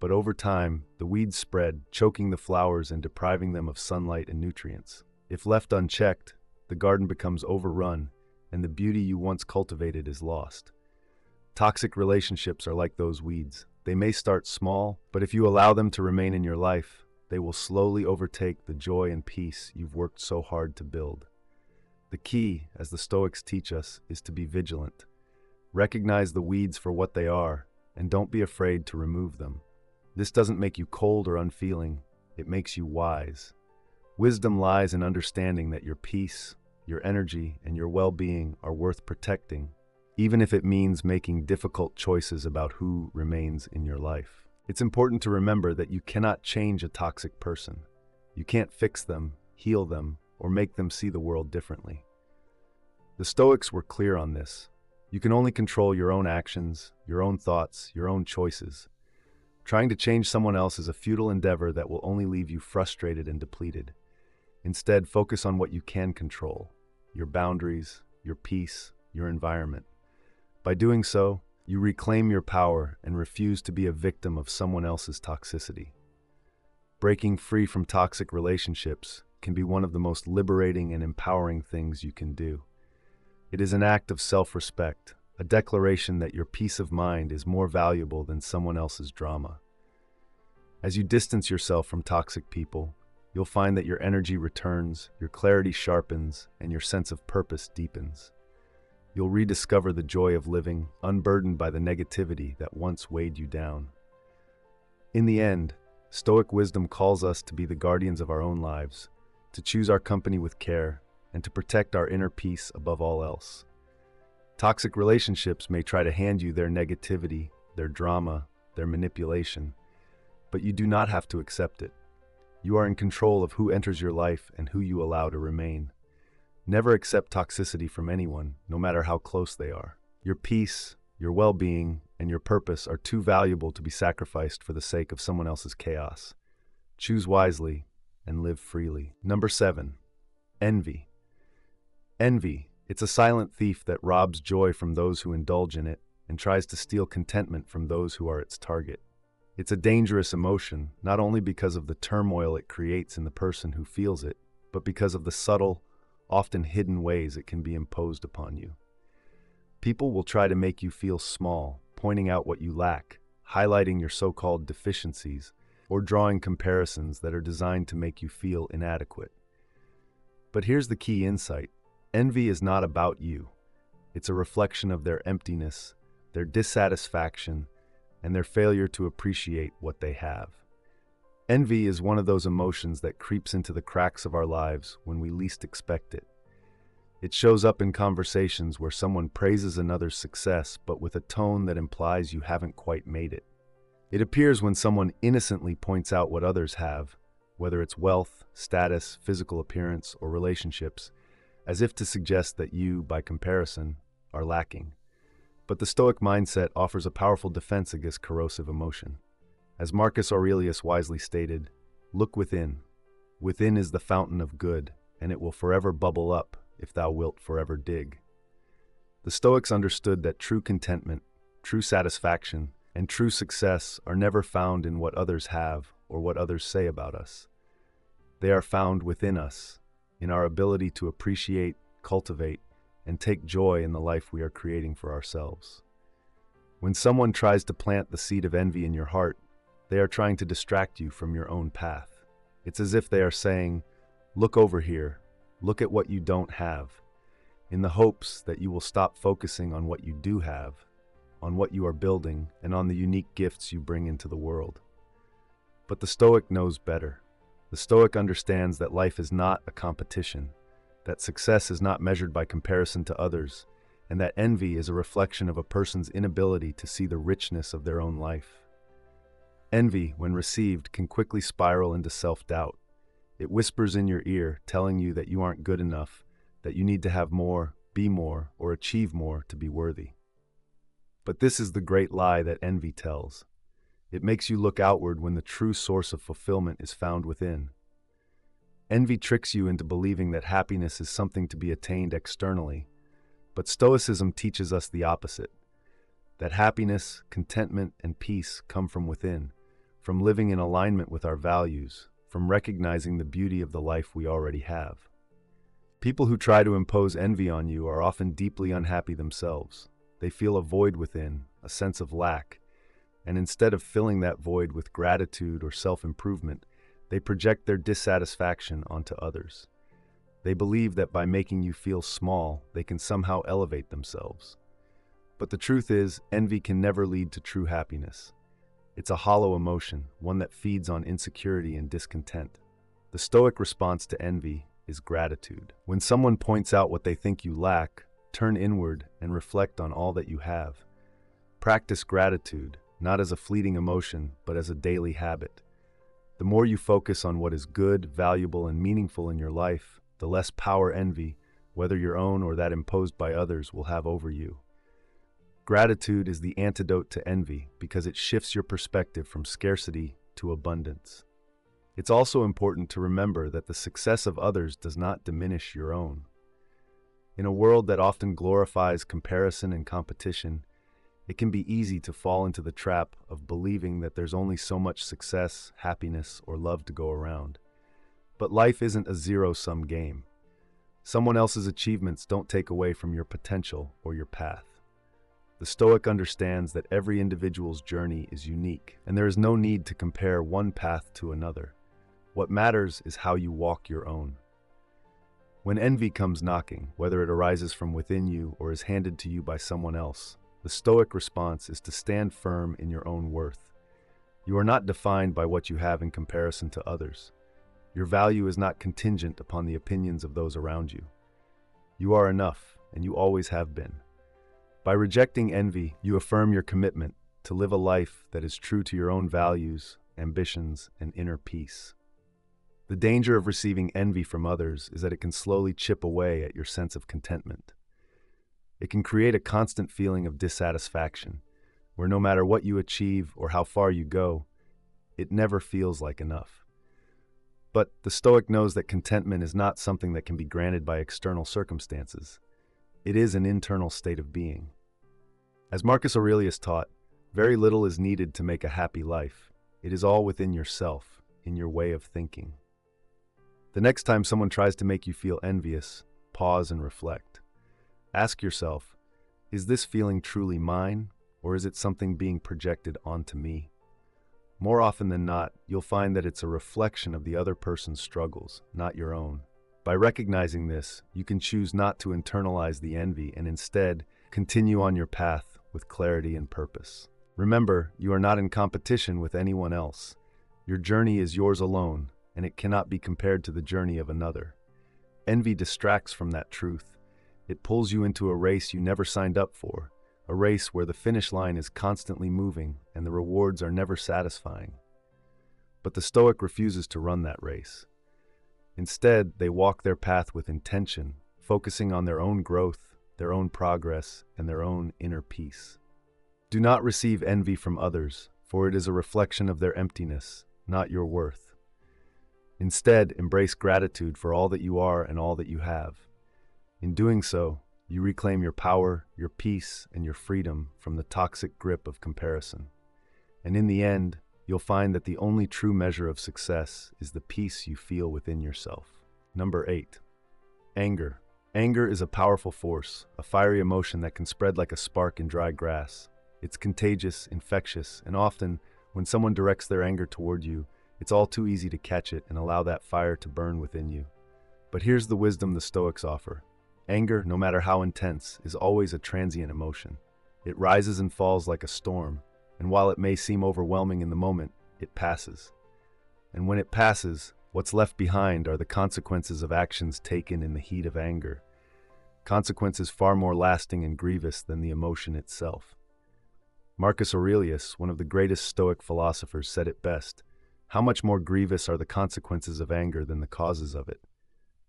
But over time, the weeds spread, choking the flowers and depriving them of sunlight and nutrients. If left unchecked, the garden becomes overrun, and the beauty you once cultivated is lost. Toxic relationships are like those weeds. They may start small, but if you allow them to remain in your life, they will slowly overtake the joy and peace you've worked so hard to build. The key, as the Stoics teach us, is to be vigilant. Recognize the weeds for what they are, and don't be afraid to remove them. This doesn't make you cold or unfeeling, it makes you wise. Wisdom lies in understanding that your peace, your energy, and your well-being are worth protecting, even if it means making difficult choices about who remains in your life. It's important to remember that you cannot change a toxic person. You can't fix them, heal them, or make them see the world differently. The Stoics were clear on this. You can only control your own actions, your own thoughts, your own choices. Trying to change someone else is a futile endeavor that will only leave you frustrated and depleted. Instead, focus on what you can control: your boundaries, your peace, your environment. By doing so, you reclaim your power and refuse to be a victim of someone else's toxicity. Breaking free from toxic relationships can be one of the most liberating and empowering things you can do. It is an act of self-respect, a declaration that your peace of mind is more valuable than someone else's drama. As you distance yourself from toxic people, you'll find that your energy returns, your clarity sharpens, and your sense of purpose deepens. You'll rediscover the joy of living, unburdened by the negativity that once weighed you down. In the end, Stoic wisdom calls us to be the guardians of our own lives, to choose our company with care, and to protect our inner peace above all else. Toxic relationships may try to hand you their negativity, their drama, their manipulation, but you do not have to accept it. You are in control of who enters your life and who you allow to remain. Never accept toxicity from anyone, no matter how close they are. Your peace, your well-being, and your purpose are too valuable to be sacrificed for the sake of someone else's chaos. Choose wisely and live freely. Number 7, envy. Envy, it's a silent thief that robs joy from those who indulge in it and tries to steal contentment from those who are its target. It's a dangerous emotion, not only because of the turmoil it creates in the person who feels it, but because of the subtle, often hidden ways it can be imposed upon you. People will try to make you feel small, pointing out what you lack, highlighting your so-called deficiencies, or drawing comparisons that are designed to make you feel inadequate. But here's the key insight. Envy is not about you. It's a reflection of their emptiness, their dissatisfaction, and their failure to appreciate what they have. Envy is one of those emotions that creeps into the cracks of our lives when we least expect it. It shows up in conversations where someone praises another's success, but with a tone that implies you haven't quite made it. It appears when someone innocently points out what others have, whether it's wealth, status, physical appearance, or relationships, as if to suggest that you, by comparison, are lacking. But the Stoic mindset offers a powerful defense against corrosive emotion. As Marcus Aurelius wisely stated, "Look within. Within is the fountain of good, and it will forever bubble up if thou wilt forever dig." The Stoics understood that true contentment, true satisfaction, and true success are never found in what others have or what others say about us. They are found within us, in our ability to appreciate, cultivate, and take joy in the life we are creating for ourselves. When someone tries to plant the seed of envy in your heart, they are trying to distract you from your own path. It's as if they are saying, "Look over here, look at what you don't have," in the hopes that you will stop focusing on what you do have, on what you are building, and on the unique gifts you bring into the world. But the Stoic knows better. The Stoic understands that life is not a competition, that success is not measured by comparison to others, and that envy is a reflection of a person's inability to see the richness of their own life. Envy, when received, can quickly spiral into self-doubt. It whispers in your ear, telling you that you aren't good enough, that you need to have more, be more, or achieve more to be worthy. But this is the great lie that envy tells. It makes you look outward when the true source of fulfillment is found within. Envy tricks you into believing that happiness is something to be attained externally, but Stoicism teaches us the opposite, that happiness, contentment, and peace come from within, from living in alignment with our values, from recognizing the beauty of the life we already have. People who try to impose envy on you are often deeply unhappy themselves. They feel a void within, a sense of lack, and instead of filling that void with gratitude or self-improvement, they project their dissatisfaction onto others. They believe that by making you feel small, they can somehow elevate themselves. But the truth is, envy can never lead to true happiness. It's a hollow emotion, one that feeds on insecurity and discontent. The Stoic response to envy is gratitude. When someone points out what they think you lack, turn inward and reflect on all that you have. Practice gratitude, not as a fleeting emotion, but as a daily habit. The more you focus on what is good, valuable, and meaningful in your life, the less power envy, whether your own or that imposed by others, will have over you. Gratitude is the antidote to envy because it shifts your perspective from scarcity to abundance. It's also important to remember that the success of others does not diminish your own. In a world that often glorifies comparison and competition, it can be easy to fall into the trap of believing that there's only so much success, happiness, or love to go around. But life isn't a zero-sum game. Someone else's achievements don't take away from your potential or your path. The Stoic understands that every individual's journey is unique, and there is no need to compare one path to another. What matters is how you walk your own. When envy comes knocking, whether it arises from within you or is handed to you by someone else, the Stoic response is to stand firm in your own worth. You are not defined by what you have in comparison to others. Your value is not contingent upon the opinions of those around you. You are enough, and you always have been. By rejecting envy, you affirm your commitment to live a life that is true to your own values, ambitions, and inner peace. The danger of receiving envy from others is that it can slowly chip away at your sense of contentment. It can create a constant feeling of dissatisfaction, where no matter what you achieve or how far you go, it never feels like enough. But the Stoic knows that contentment is not something that can be granted by external circumstances. It is an internal state of being. As Marcus Aurelius taught, very little is needed to make a happy life. It is all within yourself, in your way of thinking. The next time someone tries to make you feel envious, pause and reflect. Ask yourself, is this feeling truly mine, or is it something being projected onto me? More often than not, you'll find that it's a reflection of the other person's struggles, not your own. By recognizing this, you can choose not to internalize the envy and instead continue on your path with clarity and purpose. Remember, you are not in competition with anyone else. Your journey is yours alone, and it cannot be compared to the journey of another. Envy distracts from that truth. It pulls you into a race you never signed up for, a race where the finish line is constantly moving and the rewards are never satisfying. But the Stoic refuses to run that race. Instead, they walk their path with intention, focusing on their own growth, their own progress, and their own inner peace. Do not receive envy from others, for it is a reflection of their emptiness, not your worth. Instead, embrace gratitude for all that you are and all that you have. In doing so, you reclaim your power, your peace, and your freedom from the toxic grip of comparison. And in the end, you'll find that the only true measure of success is the peace you feel within yourself. Number 8. Anger. Anger is a powerful force, a fiery emotion that can spread like a spark in dry grass. It's contagious, infectious, and often, when someone directs their anger toward you, it's all too easy to catch it and allow that fire to burn within you. But here's the wisdom the Stoics offer. Anger, no matter how intense, is always a transient emotion. It rises and falls like a storm, and while it may seem overwhelming in the moment, it passes. And when it passes, what's left behind are the consequences of actions taken in the heat of anger. Consequences far more lasting and grievous than the emotion itself. Marcus Aurelius, one of the greatest Stoic philosophers, said it best: how much more grievous are the consequences of anger than the causes of it?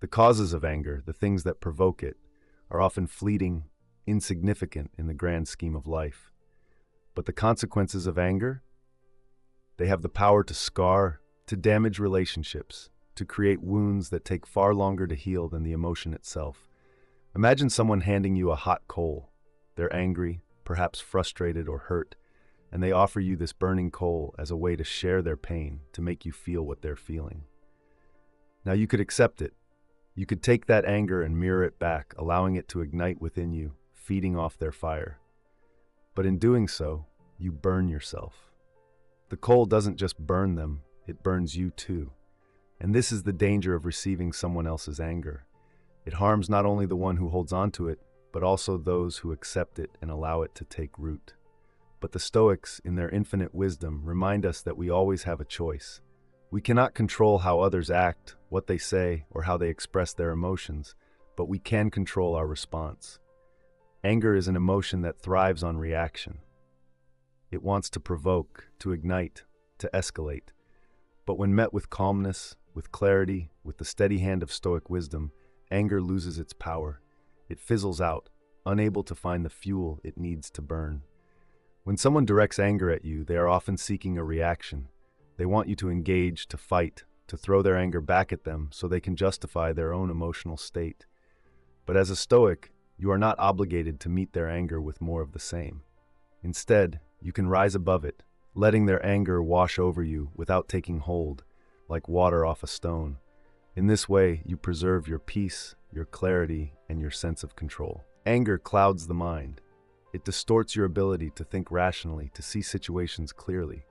The causes of anger, the things that provoke it, are often fleeting, insignificant in the grand scheme of life. But the consequences of anger? They have the power to scar, to damage relationships, to create wounds that take far longer to heal than the emotion itself. Imagine someone handing you a hot coal. They're angry, perhaps frustrated or hurt, and they offer you this burning coal as a way to share their pain, to make you feel what they're feeling. Now you could accept it. You could take that anger and mirror it back, allowing it to ignite within you, feeding off their fire. But in doing so, you burn yourself. The coal doesn't just burn them, it burns you too. And this is the danger of receiving someone else's anger. It harms not only the one who holds on to it, but also those who accept it and allow it to take root. But the Stoics, in their infinite wisdom, remind us that we always have a choice. We cannot control how others act what they say, or how they express their emotions, but we can control our response. Anger is an emotion that thrives on reaction. It wants to provoke, to ignite, to escalate. But when met with calmness, with clarity, with the steady hand of Stoic wisdom, anger loses its power. It fizzles out, unable to find the fuel it needs to burn. When someone directs anger at you, they are often seeking a reaction. They want you to engage, to fight, to throw their anger back at them so they can justify their own emotional state. But as a Stoic, you are not obligated to meet their anger with more of the same. Instead, you can rise above it, letting their anger wash over you without taking hold, like water off a stone. In this way, you preserve your peace, your clarity, and your sense of control. Anger clouds the mind. It distorts your ability to think rationally, to see situations clearly.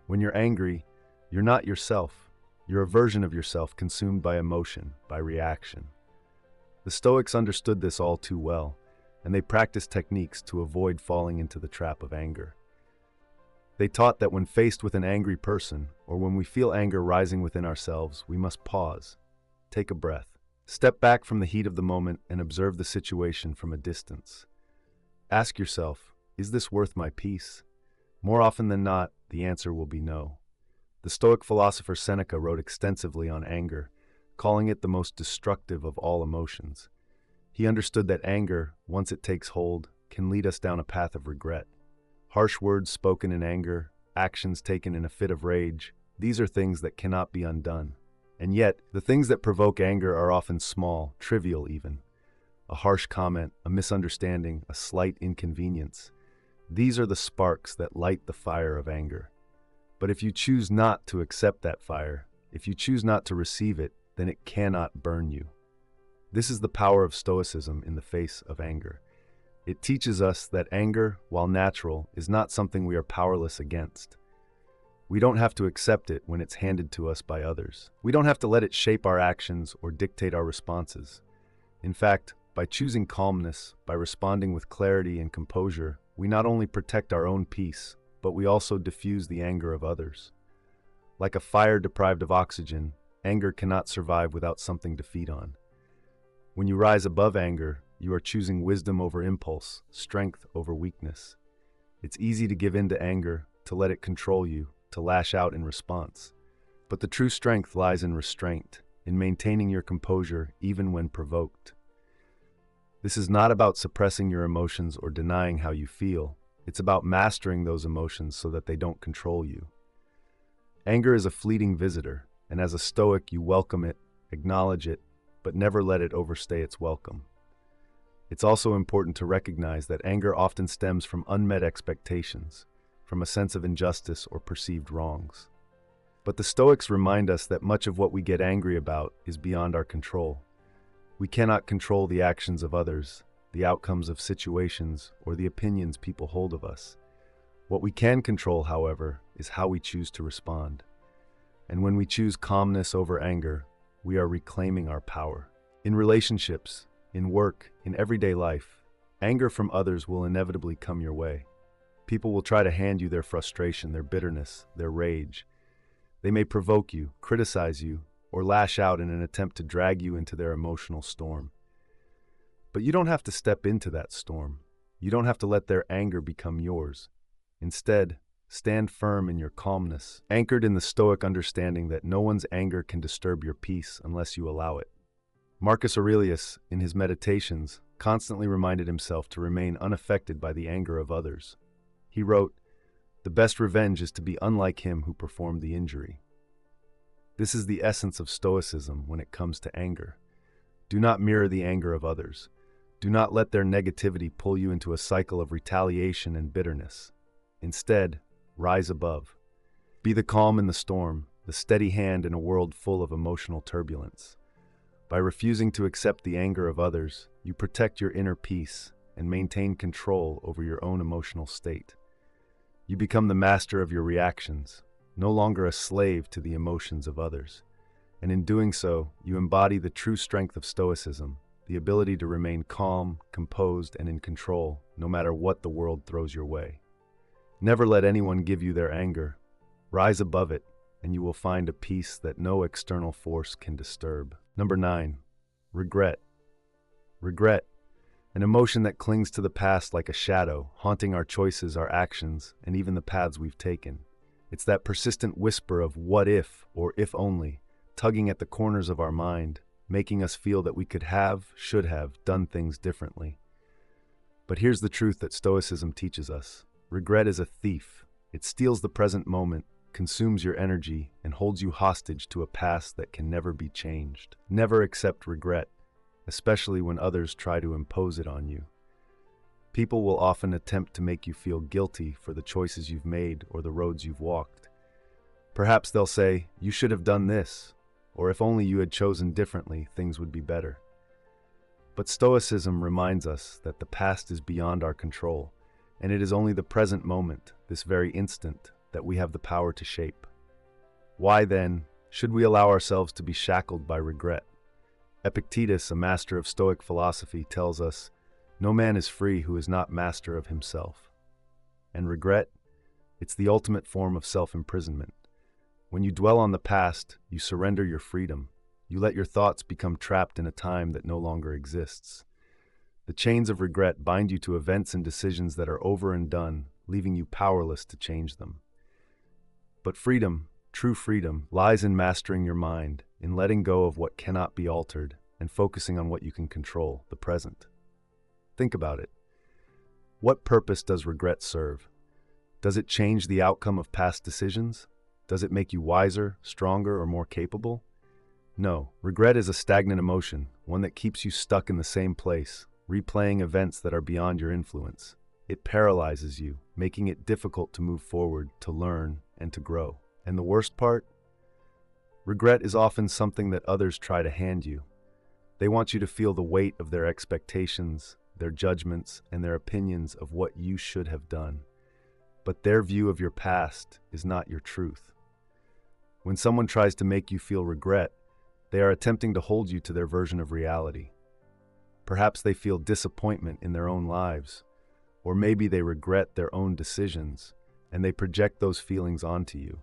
When you're angry, you're not yourself. You're a version of yourself consumed by emotion, by reaction. The Stoics understood this all too well, and they practiced techniques to avoid falling into the trap of anger. They taught that when faced with an angry person, or when we feel anger rising within ourselves, we must pause, take a breath, step back from the heat of the moment and observe the situation from a distance. Ask yourself, is this worth my peace? More often than not, the answer will be no. The Stoic philosopher Seneca wrote extensively on anger, calling it the most destructive of all emotions. He understood that anger, once it takes hold, can lead us down a path of regret. Harsh words spoken in anger, actions taken in a fit of rage, these are things that cannot be undone. And yet, the things that provoke anger are often small, trivial even. A harsh comment, a misunderstanding, a slight inconvenience. These are the sparks that light the fire of anger. But if you choose not to accept that fire, if you choose not to receive it, then it cannot burn you. This is the power of Stoicism in the face of anger. It teaches us that anger, while natural, is not something we are powerless against. We don't have to accept it when it's handed to us by others. We don't have to let it shape our actions or dictate our responses. In fact, by choosing calmness, by responding with clarity and composure, we not only protect our own peace, but we also diffuse the anger of others. Like a fire deprived of oxygen, anger cannot survive without something to feed on. When you rise above anger, you are choosing wisdom over impulse, strength over weakness. It's easy to give in to anger, to let it control you, to lash out in response. But the true strength lies in restraint, in maintaining your composure even when provoked. This is not about suppressing your emotions or denying how you feel. It's about mastering those emotions so that they don't control you. Anger is a fleeting visitor, and as a Stoic, you welcome it, acknowledge it, but never let it overstay its welcome. It's also important to recognize that anger often stems from unmet expectations, from a sense of injustice or perceived wrongs. But the Stoics remind us that much of what we get angry about is beyond our control. We cannot control the actions of others, the outcomes of situations, or the opinions people hold of us. What we can control, however, is how we choose to respond. And when we choose calmness over anger, we are reclaiming our power. In relationships, in work, in everyday life, anger from others will inevitably come your way. People will try to hand you their frustration, their bitterness, their rage. They may provoke you, criticize you, or lash out in an attempt to drag you into their emotional storm. But you don't have to step into that storm. You don't have to let their anger become yours. Instead, stand firm in your calmness, anchored in the Stoic understanding that no one's anger can disturb your peace unless you allow it. Marcus Aurelius, in his Meditations, constantly reminded himself to remain unaffected by the anger of others. He wrote, "The best revenge is to be unlike him who performed the injury." This is the essence of Stoicism when it comes to anger. Do not mirror the anger of others. Do not let their negativity pull you into a cycle of retaliation and bitterness. Instead, rise above. Be the calm in the storm, the steady hand in a world full of emotional turbulence. By refusing to accept the anger of others, you protect your inner peace and maintain control over your own emotional state. You become the master of your reactions, no longer a slave to the emotions of others. And in doing so, you embody the true strength of Stoicism, the ability to remain calm, composed, and in control, no matter what the world throws your way. Never let anyone give you their anger. Rise above it and you will find a peace that no external force can disturb. Number 9. Regret. Regret, an emotion that clings to the past like a shadow, haunting our choices, our actions, and even the paths we've taken. It's that persistent whisper of what if, or if only, tugging at the corners of our mind, making us feel that we could have, should have, done things differently. But here's the truth that Stoicism teaches us. Regret is a thief. It steals the present moment, consumes your energy, and holds you hostage to a past that can never be changed. Never accept regret, especially when others try to impose it on you. People will often attempt to make you feel guilty for the choices you've made or the roads you've walked. Perhaps they'll say, "You should have done this," or "If only you had chosen differently, things would be better." But Stoicism reminds us that the past is beyond our control, and it is only the present moment, this very instant, that we have the power to shape. Why, then, should we allow ourselves to be shackled by regret? Epictetus, a master of Stoic philosophy, tells us, "No man is free who is not master of himself." And regret? It's the ultimate form of self-imprisonment. When you dwell on the past, you surrender your freedom. You let your thoughts become trapped in a time that no longer exists. The chains of regret bind you to events and decisions that are over and done, leaving you powerless to change them. But freedom, true freedom, lies in mastering your mind, in letting go of what cannot be altered, and focusing on what you can control, the present. Think about it. What purpose does regret serve? Does it change the outcome of past decisions? Does it make you wiser, stronger, or more capable? No, regret is a stagnant emotion, one that keeps you stuck in the same place, replaying events that are beyond your influence. It paralyzes you, making it difficult to move forward, to learn, and to grow. And the worst part? Regret is often something that others try to hand you. They want you to feel the weight of their expectations, their judgments, and their opinions of what you should have done. But their view of your past is not your truth. When someone tries to make you feel regret, they are attempting to hold you to their version of reality. Perhaps they feel disappointment in their own lives, or maybe they regret their own decisions, and they project those feelings onto you.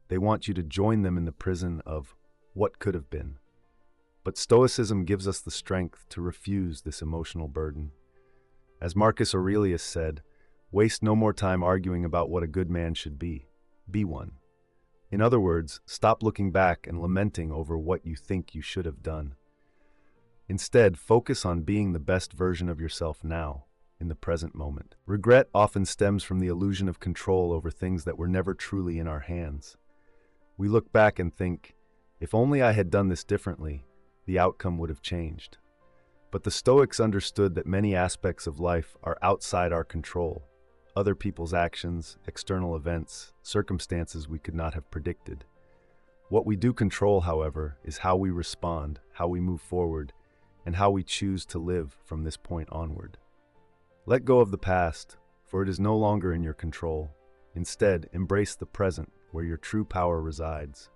They want you to join them in the prison of what could have been. But Stoicism gives us the strength to refuse this emotional burden. As Marcus Aurelius said, "Waste no more time arguing about what a good man should be. Be one." In other words, stop looking back and lamenting over what you think you should have done. Instead, focus on being the best version of yourself now, in the present moment. Regret often stems from the illusion of control over things that were never truly in our hands. We look back and think, "If only I had done this differently, the outcome would have changed." But the Stoics understood that many aspects of life are outside our control. Other people's actions, external events, circumstances we could not have predicted. What we do control, however, is how we respond, how we move forward, and how we choose to live from this point onward. Let go of the past, for it is no longer in your control. Instead, embrace the present, where your true power resides.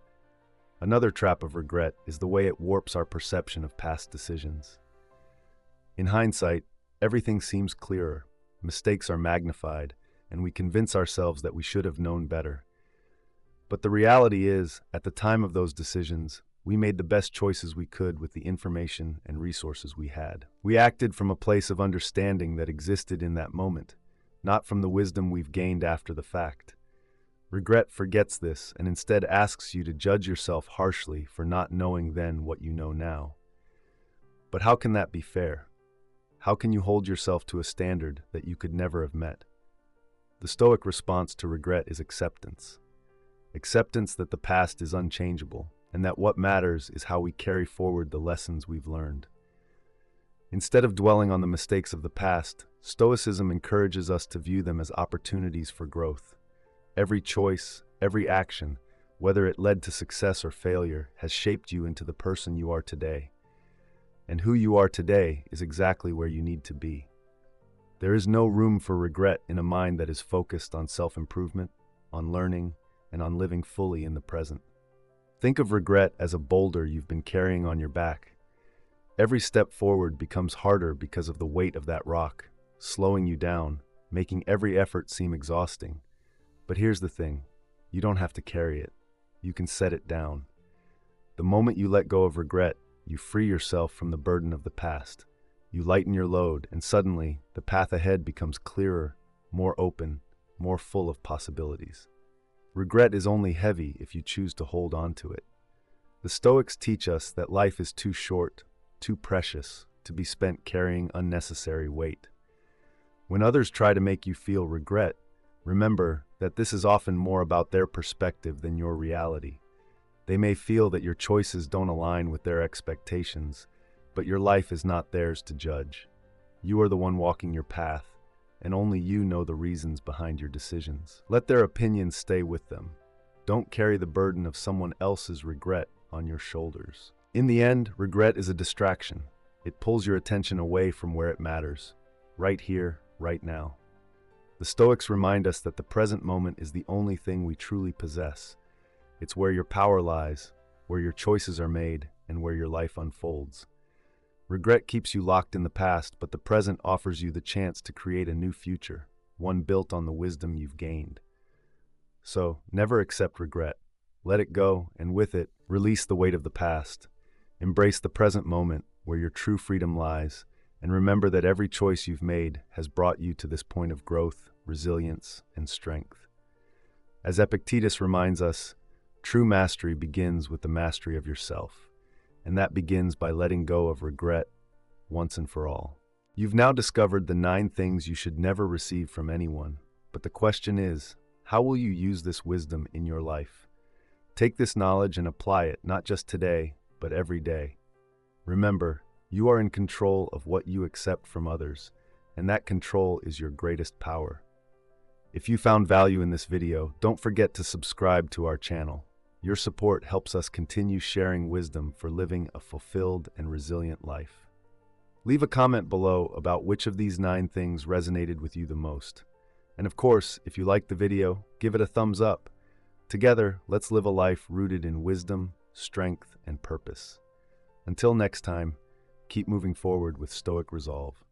Another trap of regret is the way it warps our perception of past decisions. In hindsight, everything seems clearer. Mistakes are magnified, and we convince ourselves that we should have known better. But the reality is, at the time of those decisions, we made the best choices we could with the information and resources we had. We acted from a place of understanding that existed in that moment, not from the wisdom we've gained after the fact. Regret forgets this and instead asks you to judge yourself harshly for not knowing then what you know now. But how can that be fair? How can you hold yourself to a standard that you could never have met? The Stoic response to regret is acceptance. Acceptance that the past is unchangeable, and that what matters is how we carry forward the lessons we've learned. Instead of dwelling on the mistakes of the past, Stoicism encourages us to view them as opportunities for growth. Every choice, every action, whether it led to success or failure, has shaped you into the person you are today. And who you are today is exactly where you need to be. There is no room for regret in a mind that is focused on self-improvement, on learning, and on living fully in the present. Think of regret as a boulder you've been carrying on your back. Every step forward becomes harder because of the weight of that rock, slowing you down, making every effort seem exhausting. But here's the thing, you don't have to carry it. you can set it down. The moment you let go of regret, you free yourself from the burden of the past. You lighten your load, and suddenly, the path ahead becomes clearer, more open, more full of possibilities. Regret is only heavy if you choose to hold on to it. The Stoics teach us that life is too short, too precious, to be spent carrying unnecessary weight. When others try to make you feel regret, remember that this is often more about their perspective than your reality. They may feel that your choices don't align with their expectations, but your life is not theirs to judge. You are the one walking your path, and only you know the reasons behind your decisions. Let their opinions stay with them. Don't carry the burden of someone else's regret on your shoulders. In the end, regret is a distraction. It pulls your attention away from where it matters, right here, right now. The Stoics remind us that the present moment is the only thing we truly possess. It's where your power lies, where your choices are made, and where your life unfolds. Regret keeps you locked in the past, but the present offers you the chance to create a new future, one built on the wisdom you've gained. So, never accept regret. Let it go, and with it, release the weight of the past. Embrace the present moment, where your true freedom lies, and remember that every choice you've made has brought you to this point of growth, resilience, and strength. As Epictetus reminds us, true mastery begins with the mastery of yourself. And that begins by letting go of regret once and for all. You've now discovered the 9 things you should never receive from anyone, but the question is, how will you use this wisdom in your life? Take this knowledge and apply it not just today, but every day. Remember, you are in control of what you accept from others, and that control is your greatest power. If you found value in this video, don't forget to subscribe to our channel. Your support helps us continue sharing wisdom for living a fulfilled and resilient life. Leave a comment below about which of these 9 things resonated with you the most. And of course, if you liked the video, give it a thumbs up. Together, let's live a life rooted in wisdom, strength, and purpose. Until next time, keep moving forward with Stoic resolve.